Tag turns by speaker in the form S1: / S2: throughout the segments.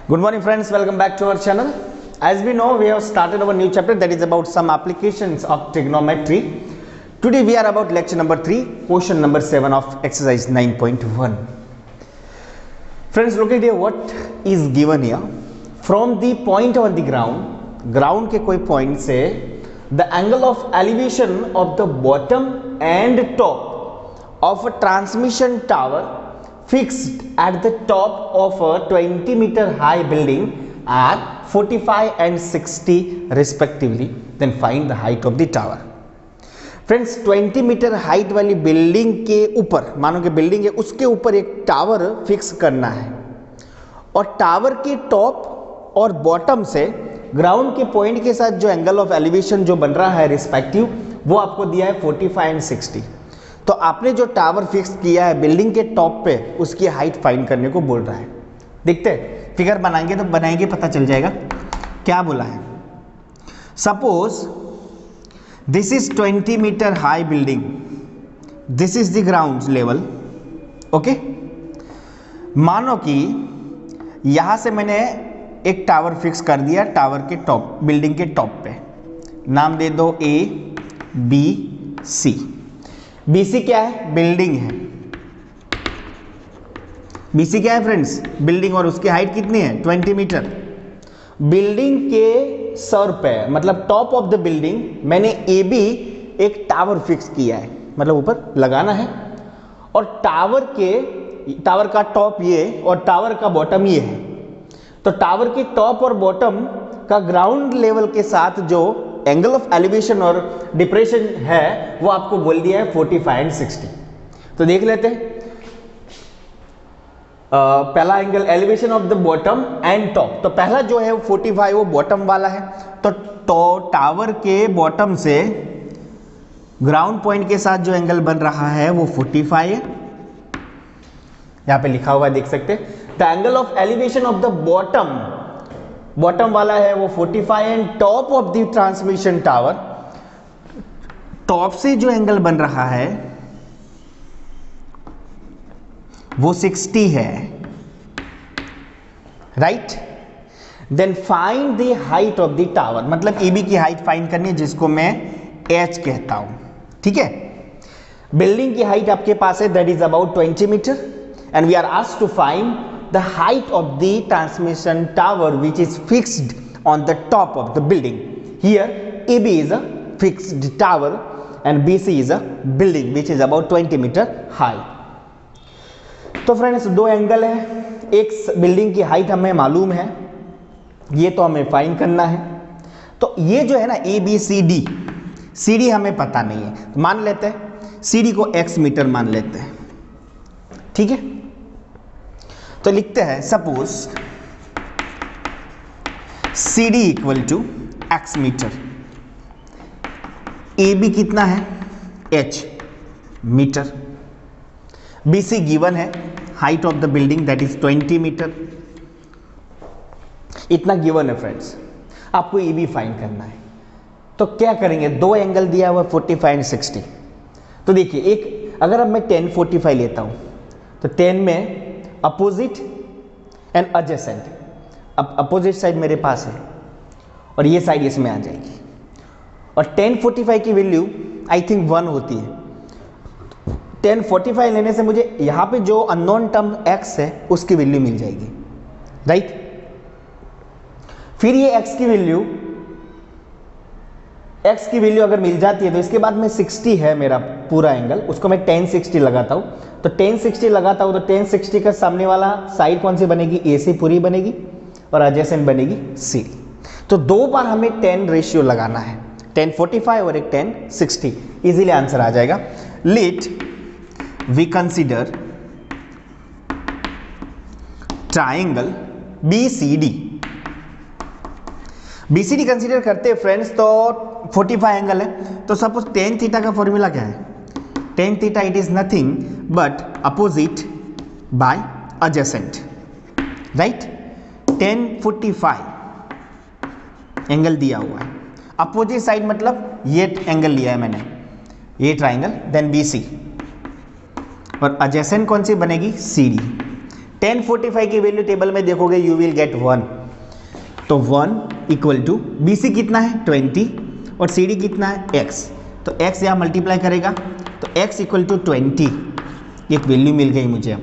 S1: Good morning friends, welcome back to our channel. As we know, we have started our new chapter that is about some applications of trigonometry. Today we are about lecture number 3, question number 7 of exercise 9.1. Friends, look at here what is given here. From the point on the ground के कोई point से the angle of elevation of the bottom and top of a transmission tower fixed at the top of a 20-meter high building are 45 and 60 respectively. Then find the height of the tower. Friends 20 metre height वाली building के ऊपर, मानो कि building है उसके ऊपर एक tower fix करना है और टावर के टॉप और बॉटम से ग्राउंड के पॉइंट के साथ जो एंगल ऑफ एलिवेशन जो बन रहा है रिस्पेक्टिव, वो आपको दिया है 45 एंड 60. तो आपने जो टावर फिक्स किया है बिल्डिंग के टॉप पे, उसकी हाइट फाइंड करने को बोल रहा है. देखते हैं, फिगर बनाएंगे तो बनाएंगे पता चल जाएगा क्या बोला है. Suppose this is 20 metre high building, this is the ground level. Okay, मानो कि यहां से मैंने एक टावर फिक्स कर दिया टावर के टॉप, बिल्डिंग के टॉप पे. नाम दे दो ए बी सी. बी सी क्या है? बिल्डिंग है. बी सी क्या है फ्रेंड्स? बिल्डिंग. और उसकी हाइट कितनी है? 20 मीटर. बिल्डिंग के सर पे, मतलब टॉप ऑफ द बिल्डिंग, मैंने ए बी एक टावर फिक्स किया है, मतलब ऊपर लगाना है. और टावर का टॉप ये और टावर का बॉटम ये है. तो टावर के टॉप और बॉटम का ग्राउंड लेवल के साथ जो एंगल ऑफ एलिवेशन और डिप्रेशन है वो आपको बोल दिया है 45 एंड 60. तो देख लेते हैं. पहला angle elevation of the bottom and top. तो पहला जो है वो 45, वो बॉटम वाला है. तो टावर के बॉटम से ग्राउंड पॉइंट के साथ जो एंगल बन रहा है वो 45 है. यहां पे लिखा हुआ है, देख सकते हैं. The angle of elevation of the bottom वाला है वो 45 and top of the transmission tower, top से जो एंगल बन रहा है वो 60 है. Right. Then find the height of the tower, मतलब ए बी की हाइट फाइंड करनी है, जिसको मैं एच कहता हूं. ठीक है. बिल्डिंग की हाइट आपके पास है, that is about 20 metre, and we are asked to find the height of the transmission tower which is fixed on the top of the building. Here AB is a fixed tower and BC is a building which is about 20 meter high. तो friends दो angle है, एक building की height हमें मालूम है, ये तो हमें फाइंड करना है. तो ये जो है ना A B C D, C D हमें पता नहीं है, तो मान लेते हैं सी डी को x मीटर मान लेते हैं. ठीक है. तो लिखते हैं suppose C D equal to X meter. A B कितना है? h meter. B C given है, height of the building that is 20 meter. इतना गिवन है फ्रेंड्स. आपको ए बी फाइंड करना है. तो क्या करेंगे? दो एंगल दिया हुआ 45 एंड 60. तो देखिए, एक अगर अब मैं 10 45 लेता हूं तो 10 में अपोजिट एंड एडजेसेंट. अब अपोजिट साइड मेरे पास है और ये साइड इसमें आ जाएगी. और 10 45 की वैल्यू आई थिंक 1 होती है. 10 45 लेने से मुझे यहां पे जो अननोन टर्म x है उसकी वैल्यू मिल जाएगी. राइट. फिर ये x की वैल्यू अगर मिल जाती है तो इसके बाद में 60 है मेरा पूरा एंगल, उसको मैं 10 60 लगाता हूं. तो 10 60 लगाता हूं तो 10 60 का सामने वाला साइड कौन सी बनेगी? ए सी पूरी बनेगी और एडजेसेंट बनेगी सी. तो दो बार हमें 10 रेशियो लगाना है, 10 45 और एक 10 60. इजीली आंसर आ जाएगा. Let we consider triangle BCD. BCD consider करते हैं फ्रेंड्स, तो 45 एंगल है. तो सपोज tan थीटा का फॉर्मूला क्या है? tan theta it is nothing but opposite by adjacent. Right. tan 45 angle दिया हुआ है, अपोजिट साइड मतलब ये एंगल लिया है मैंने, ये ट्राइंगल, देन BC, और एडजेसेंट कौन सी बनेगी? CD. 1045 की वैल्यू टेबल में देखोगे यू विल गेट 1, तो 1 इक्वल टू BC कितना है 20 और CD कितना है x, तो x यहाँ मल्टीप्लाई करेगा तो x इक्वल टू 20, एक वैल्यू मिल गई मुझे, अब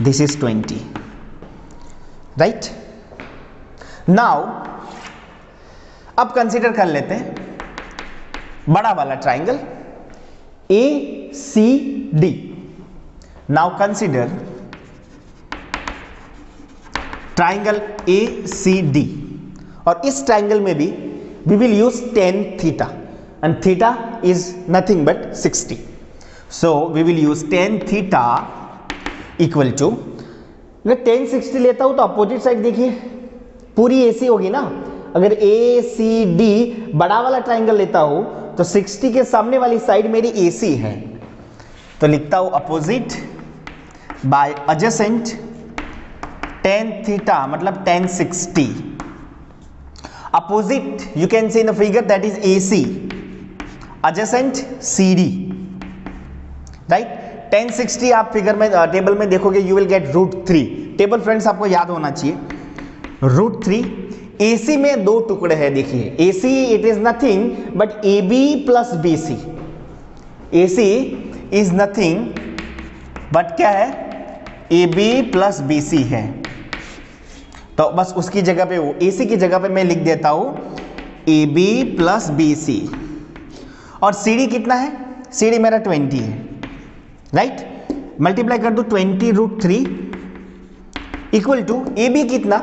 S1: दिस इज 20, राइट। नाउ अब कंसीडर कर लेते हैं बड़ा वाला triangle ACD। Now consider triangle ACD, और इस ट्राइंगल में भी we will use tan theta and theta is nothing but 60, so we will use tan theta equal to, अगर tan 60 लेता हूं तो अपोजिट साइड देखिए पूरी AC होगी ना। अगर ACD बड़ा वाला ट्राइंगल लेता हूं तो 60 के सामने वाली साइड मेरी AC है, तो लिखता हूं opposite by adjacent tan theta मतलब tan 60, opposite you can see in the figure that is AC, adjacent CD, right। tan 60 आप फिगर में टेबल में देखोगे you will get √3, table friends आपको याद होना चाहिए √3। AC में दो टुकड़े हैं, देखिए AC it is nothing but AB plus BC, AC is nothing but क्या है AB plus BC है, तो बस उसकी जगह पे वो AC की जगह पे मैं लिख देता हूं AB प्लस BC, और CD कितना है, CD मेरा 20 है, राइट। मल्टीप्लाई कर दो 20√3 इक्वल टू AB कितना,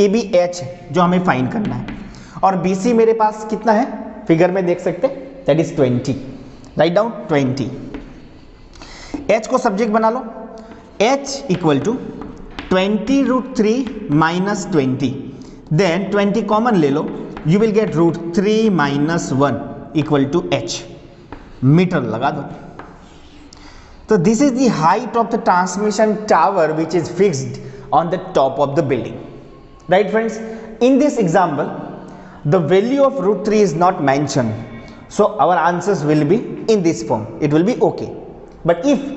S1: AB H जो हमें फाइंड करना है, और BC मेरे पास कितना है फिगर में देख सकते हैं that is 20, right down 20। H को सब्जेक्ट बना लो, H equal to 20√3 minus 20, then 20 common ले लो, you will get √3 minus 1 equal to H, meter लगा दो। तो this is the height of the transmission tower which is fixed on the top of the building, right friends. In this example the value of √3 is not mention, so our answers will be in this form, it will be okay, but if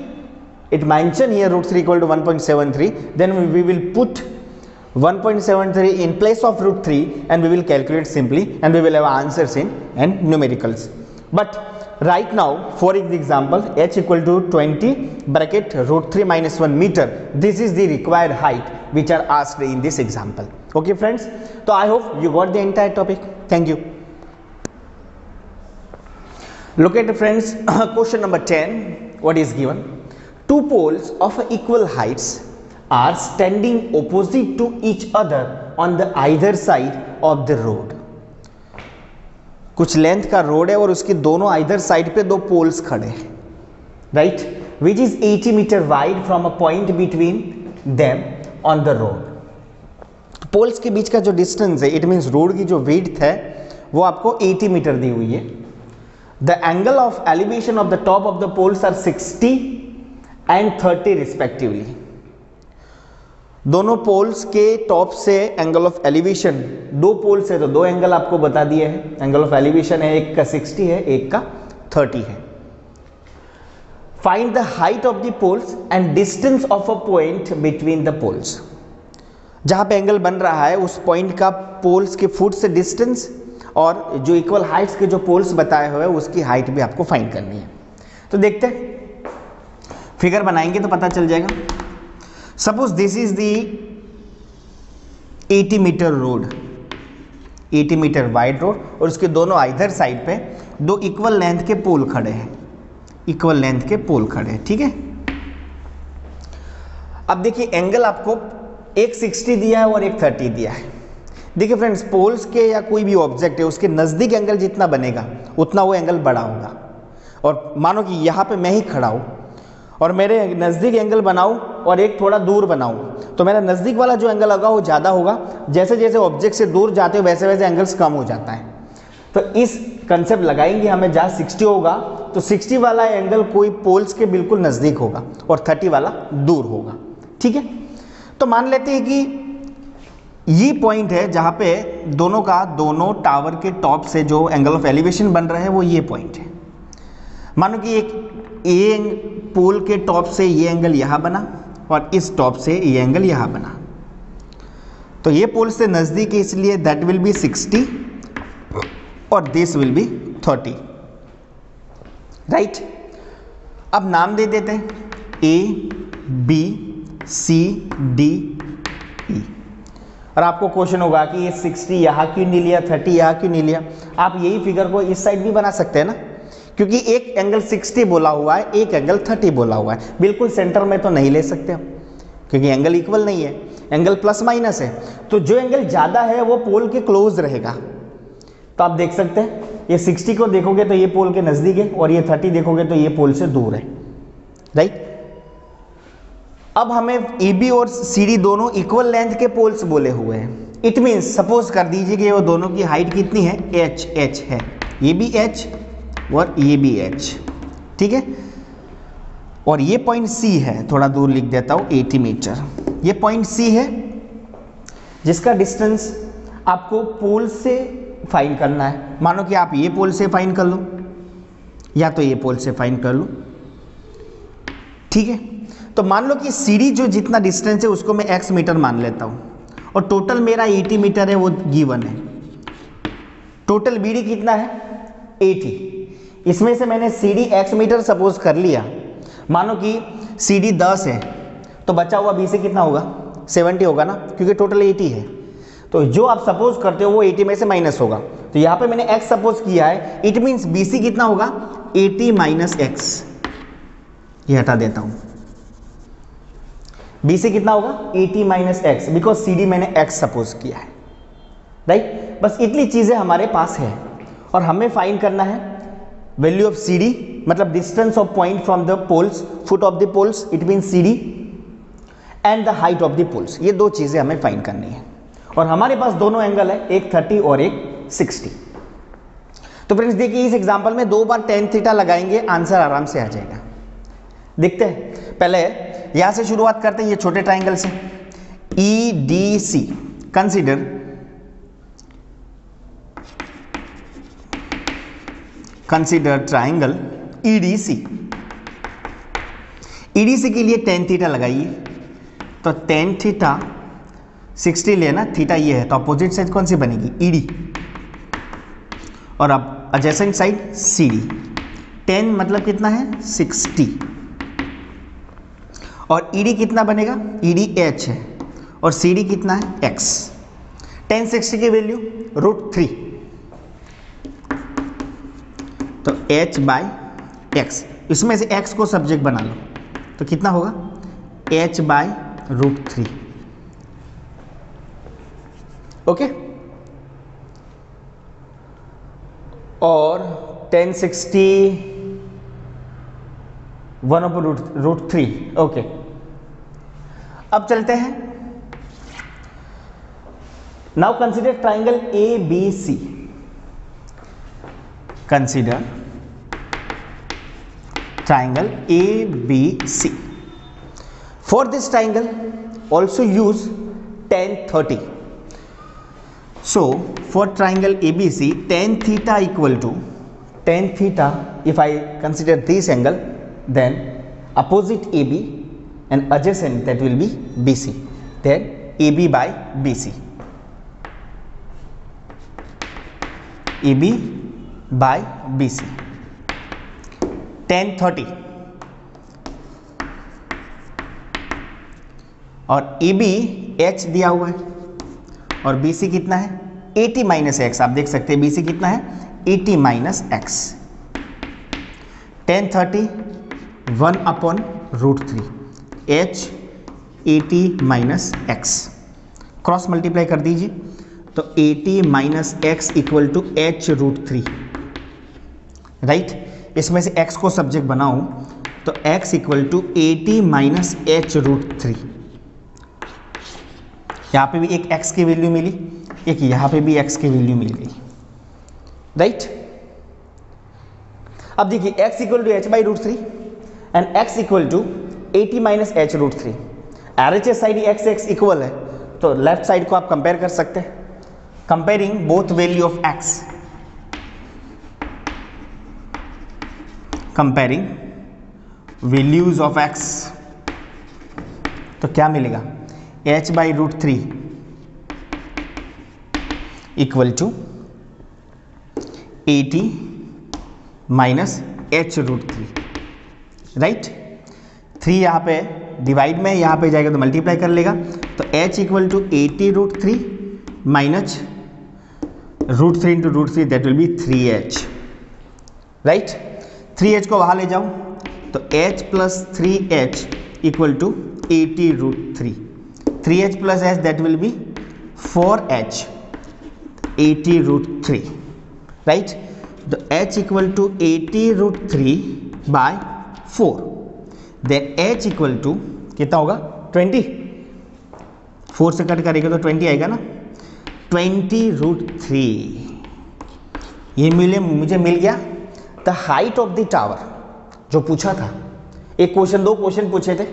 S1: it mention here √3 equal to 1.73, then we will put 1.73 in place of √3 and we will calculate simply and we will have answers in and numericals. But right now for example H equal to 20 bracket √3 minus 1 meter, this is the required height which are asked in this example. Okay friends, so I hope you got the entire topic. Thank you. Look at the friends question number 10, what is given. Two poles of equal heights are standing opposite to each other on the either side of the road. कुछ length का road है और उसकी दोनों either side पे दो poles खड़े हैं, right, which is 80 metre wide from a point between them on the road. Poles के बीच का जो डिस्टेंस है, इट मीन्स रोड की जो विड्थ है वो आपको 80 मीटर दी हुई है। The angle of elevation of the top of the poles are 60 and 30 respectively. दोनों पोल्स के टॉप से एंगल ऑफ एलिवेशन, दो पोल्स है तो दो एंगल आपको बता दिए हैं, एंगल ऑफ एलिवेशन है, एक का 60 है एक का 30 है। Find the height of the poles and distance of a point between the poles. जहां पे एंगल बन रहा है उस पॉइंट का पोल्स के फुट से डिस्टेंस और जो इक्वल हाइट्स के जो पोल्स बताए हुए हैं उसकी हाइट भी आपको फाइंड करनी है। तो देखते हैं, फिगर बनाएंगे तो पता चल जाएगा। Suppose this is the 80 metre road, 80 metre wide road, और उसके दोनों आइदर साइड पे दो इक्वल लेंथ के पोल खड़े हैं, इक्वल लेंथ के पोल खड़े हैं, ठीक है। अब देखिए एंगल आपको एक 60 दिया है और एक 30 दिया है। देखिए फ्रेंड्स, पोल्स के या कोई भी ऑब्जेक्ट है उसके नज़दीक एंगल जितना बनेगा उतना वो एंगल बड़ा होगा। और मानो कि यहाँ पे मैं ही खड़ा हूँ और मेरे नज़दीक एंगल बनाऊँ और एक थोड़ा दूर बनाऊँ, तो मेरा नज़दीक वाला जो एंगल होगा वो ज़्यादा होगा। जैसे जैसे ऑब्जेक्ट से दूर जाते हो वैसे वैसे एंगल्स कम हो जाता है। तो इस कंसेप्ट लगाएंगे हमें, जहाँ 60 होगा तो 60 वाला एंगल कोई पोल्स के बिल्कुल नज़दीक होगा और 30 वाला दूर होगा, ठीक है। तो मान लेते हैं कि ये पॉइंट है जहाँ पे दोनों टावर के टॉप से जो एंगल ऑफ एलिवेशन बन रहा है वो ये पॉइंट है। मानो कि एक पोल के टॉप से ये एंगल यहाँ बना और इस टॉप से ये एंगल यहाँ बना, तो ये पोल से नज़दीक है इसलिए दैट विल बी 60 और दिस विल बी 30, राइट। अब नाम दे देते हैं A B C D E, और आपको क्वेश्चन होगा कि ये 60 यहाँ क्यों नहीं लिया, 30 यहाँ क्यों नहीं लिया। आप यही फिगर को इस साइड भी बना सकते हैं ना, क्योंकि एक एंगल 60 बोला हुआ है, एक एंगल 30 बोला हुआ है, बिल्कुल सेंटर में तो नहीं ले सकते हम, क्योंकि एंगल इक्वल नहीं है, एंगल प्लस माइनस है। तो जो एंगल ज़्यादा है वो पोल के क्लोज रहेगा। तो आप देख सकते हैं ये 60 को देखोगे तो ये पोल के नज़दीक है, और ये 30 देखोगे तो ये पोल से दूर है, राइट। अब हमें AB और CD दोनों इक्वल लेंथ के पोल्स बोले हुए हैं। इट मीन्स सपोज कर दीजिए कि वो दोनों की हाइट कितनी है, h है, ये भी h और ये भी h, ठीक है। और ये पॉइंट C है, थोड़ा दूर लिख देता हूँ 80 मीटर, ये पॉइंट C है जिसका डिस्टेंस आपको पोल से फाइंड करना है। मानो कि आप ये पोल से फाइंड कर लो या तो ये पोल से फाइंड कर लो, ठीक है। तो मान लो कि CD जो जितना डिस्टेंस है उसको मैं x मीटर मान लेता हूँ, और टोटल मेरा 80 मीटर है, वो गिवन है। टोटल BD कितना है, 80। इसमें से मैंने CD x मीटर सपोज कर लिया। मानो कि CD 10 है तो बचा हुआ BC कितना होगा, 70 होगा ना, क्योंकि टोटल 80 है। तो जो आप सपोज करते हो वो 80 में से माइनस होगा। तो यहाँ पे मैंने x सपोज किया है, इट मीन्स BC कितना होगा, 80 माइनस x। ये हटा देता हूँ, BC कितना होगा, 80 माइनस x, बिकॉज CD मैंने x सपोज किया है, राइट। बस इतनी चीज़ें हमारे पास है, और हमें फाइंड करना है वैल्यू ऑफ CD, मतलब distance of point from the poles, foot of the poles, it means CD, and the height of the poles. ये दो चीज़ें हमें फाइंड करनी है, और हमारे पास दोनों एंगल है, एक 30 और एक 60। तो फ्रेंड्स देखिए इस एग्जांपल में 2 बार tan थीटा लगाएंगे, आंसर आराम से आ जाएगा। देखते हैं, पहले यहां से शुरुआत करते हैं, ये छोटे ट्राइंगल से EDC, consider triangle EDC। EDC के लिए tan थीटा लगाइए, तो tan थीटा 60 लेना, थीटा ये है, तो अपोजिट साइड कौन सी बनेगी, ED, और अब एडजेसेंट साइड CD। tan मतलब कितना है, 60, और ED कितना बनेगा, ED h है, और CD कितना है, x। tan 60 की वैल्यू √3, तो h बाई x, इसमें से x को सब्जेक्ट बना लो, तो कितना होगा, h बाई √3, ओके। और tan 60 1/√3, ओके। अब चलते हैं, now consider triangle ABC, consider triangle ABC। For this triangle also use tan 30। So for triangle ABC, tan theta equal to tan theta, if I consider this angle, then opposite AB and adjacent, that will be BC, then AB by BC, AB by BC, tan 30, और AB H दिया हुआ है, और BC कितना है, 80 minus x. आप देख सकते हैं BC कितना है, 80 minus x. tan 30 1/√3, H 80 minus x, cross multiply कर दीजिए, तो 80 minus x equal to H√3, right. इसमें से x को सब्जेक्ट बनाऊं तो x equal to 80 minus H√3। यहाँ पे भी एक x की वैल्यू मिली, एक यहाँ पे भी x की वैल्यू मिल गई, राइट। अब देखिए x equal to h/√3 and x equal to 80 minus H√3। RHS side x equal है, तो लेफ्ट साइड को आप कंपेयर कर सकते हैं, comparing both value of x, comparing values of x, तो क्या मिलेगा, h by root 3 equal to 80 minus h root 3, right. 3 यहाँ पे डिवाइड में, यहाँ पे जाएगा तो मल्टीप्लाई कर लेगा, तो h equal to 80 root 3 minus root 3 into root 3, that will be 3h, right. 3h को वहाँ ले जाओ तो h plus 3h equal to 80 root 3, 3h plus h that will be 4h 80 root 3, right. तो h equal to 80 root 3 by 4, then h equal to कितना होगा 20, 4 से cut करेगा तो 20 आएगा ना, 20 रूट 3। ये मुझे मिल गया the height of the tower जो पूछा था। एक क्वेश्चन, 2 क्वेश्चन पूछे थे,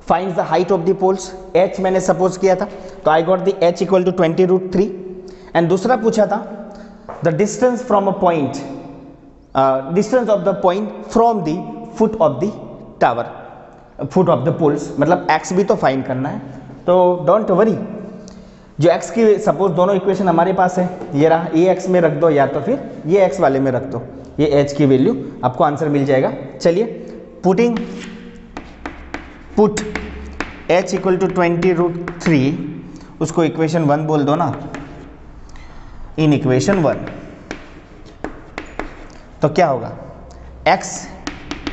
S1: find the height of the poles, h मैंने सपोज किया था तो I got the h equal to 20 root 3, and दूसरा पूछा था the distance from a point, distance of the point from the foot of the tower, foot of the poles, मतलब x भी तो फाइंड करना है। तो डोंट वरी, जो x की सपोज दोनों इक्वेशन हमारे पास है, ये रहा, ये x में रख दो या तो फिर ये x वाले में रख दो, ये h की वैल्यू आपको आंसर मिल जाएगा। चलिए put h equal to 20 root 3, उसको इक्वेशन 1 बोल दो ना, इन इक्वेशन 1 तो क्या होगा, x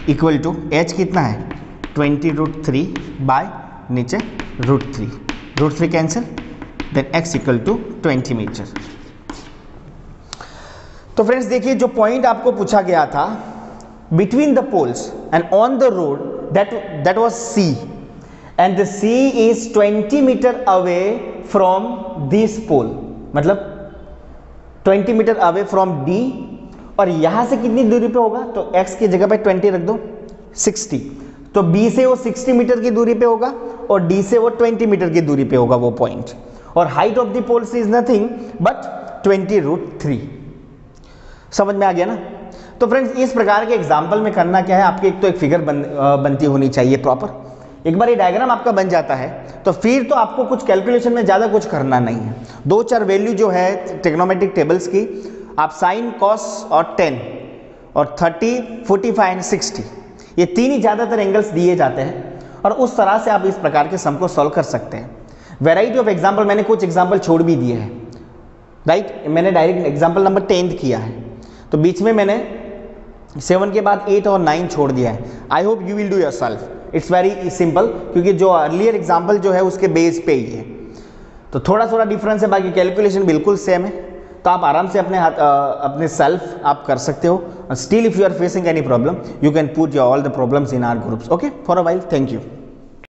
S1: इक्वल टू h कितना है 20 रूट 3 बाय नीचे root 3 cancel, then x equal to 20 meter. तो फ्रेंड्स देखिए, जो पॉइंट आपको पूछा गया था between the poles and on the road, that was C, and the C is 20 meter away from this pole, मतलब 20 मीटर अवे फ्रॉम D, और यहां से कितनी दूरी पे होगा, तो x की जगह पे 20 रख दो, 60, तो B से वो 60 मीटर की दूरी पे होगा और D से वो 20 मीटर की दूरी पे होगा वो पॉइंट, और height of the poles is nothing but 20 root 3। समझ में आ गया ना। तो फ्रेंड्स इस प्रकार के एग्जाम्पल में करना क्या है, आपकी एक तो एक फिगर बनती होनी चाहिए प्रॉपर। एक बार ये डायग्राम आपका बन जाता है तो फिर तो आपको कुछ कैलकुलेशन में ज़्यादा कुछ करना नहीं है। 2-4 वैल्यू जो है ट्रिग्नोमेट्रिक टेबल्स की, आप साइन, कॉस और टेन और 30, 45 एंड 60, ये 3 ही ज़्यादातर एंगल्स दिए जाते हैं, और उस तरह से आप इस प्रकार के सम को सॉल्व कर सकते हैं। वैरायटी ऑफ एग्जाम्पल, मैंने कुछ एग्जाम्पल छोड़ भी दिए हैं, राइट। मैंने डायरेक्ट एग्जाम्पल नंबर 10 किया है, तो बीच में मैंने 7 के बाद 8 और 9 छोड़ दिया है। I hope you will do yourself, it's very simple, क्योंकि जो अर्लियर एग्जाम्पल जो है उसके बेस पे ही है, तो थोड़ा थोड़ा डिफरेंस है, बाकी कैलकुलेशन बिल्कुल सेम है। तो आप आराम से अपने सेल्फ आप कर सकते हो। Still if you are facing any problem, you can put your all the problems in our groups, okay, for a while. Thank you.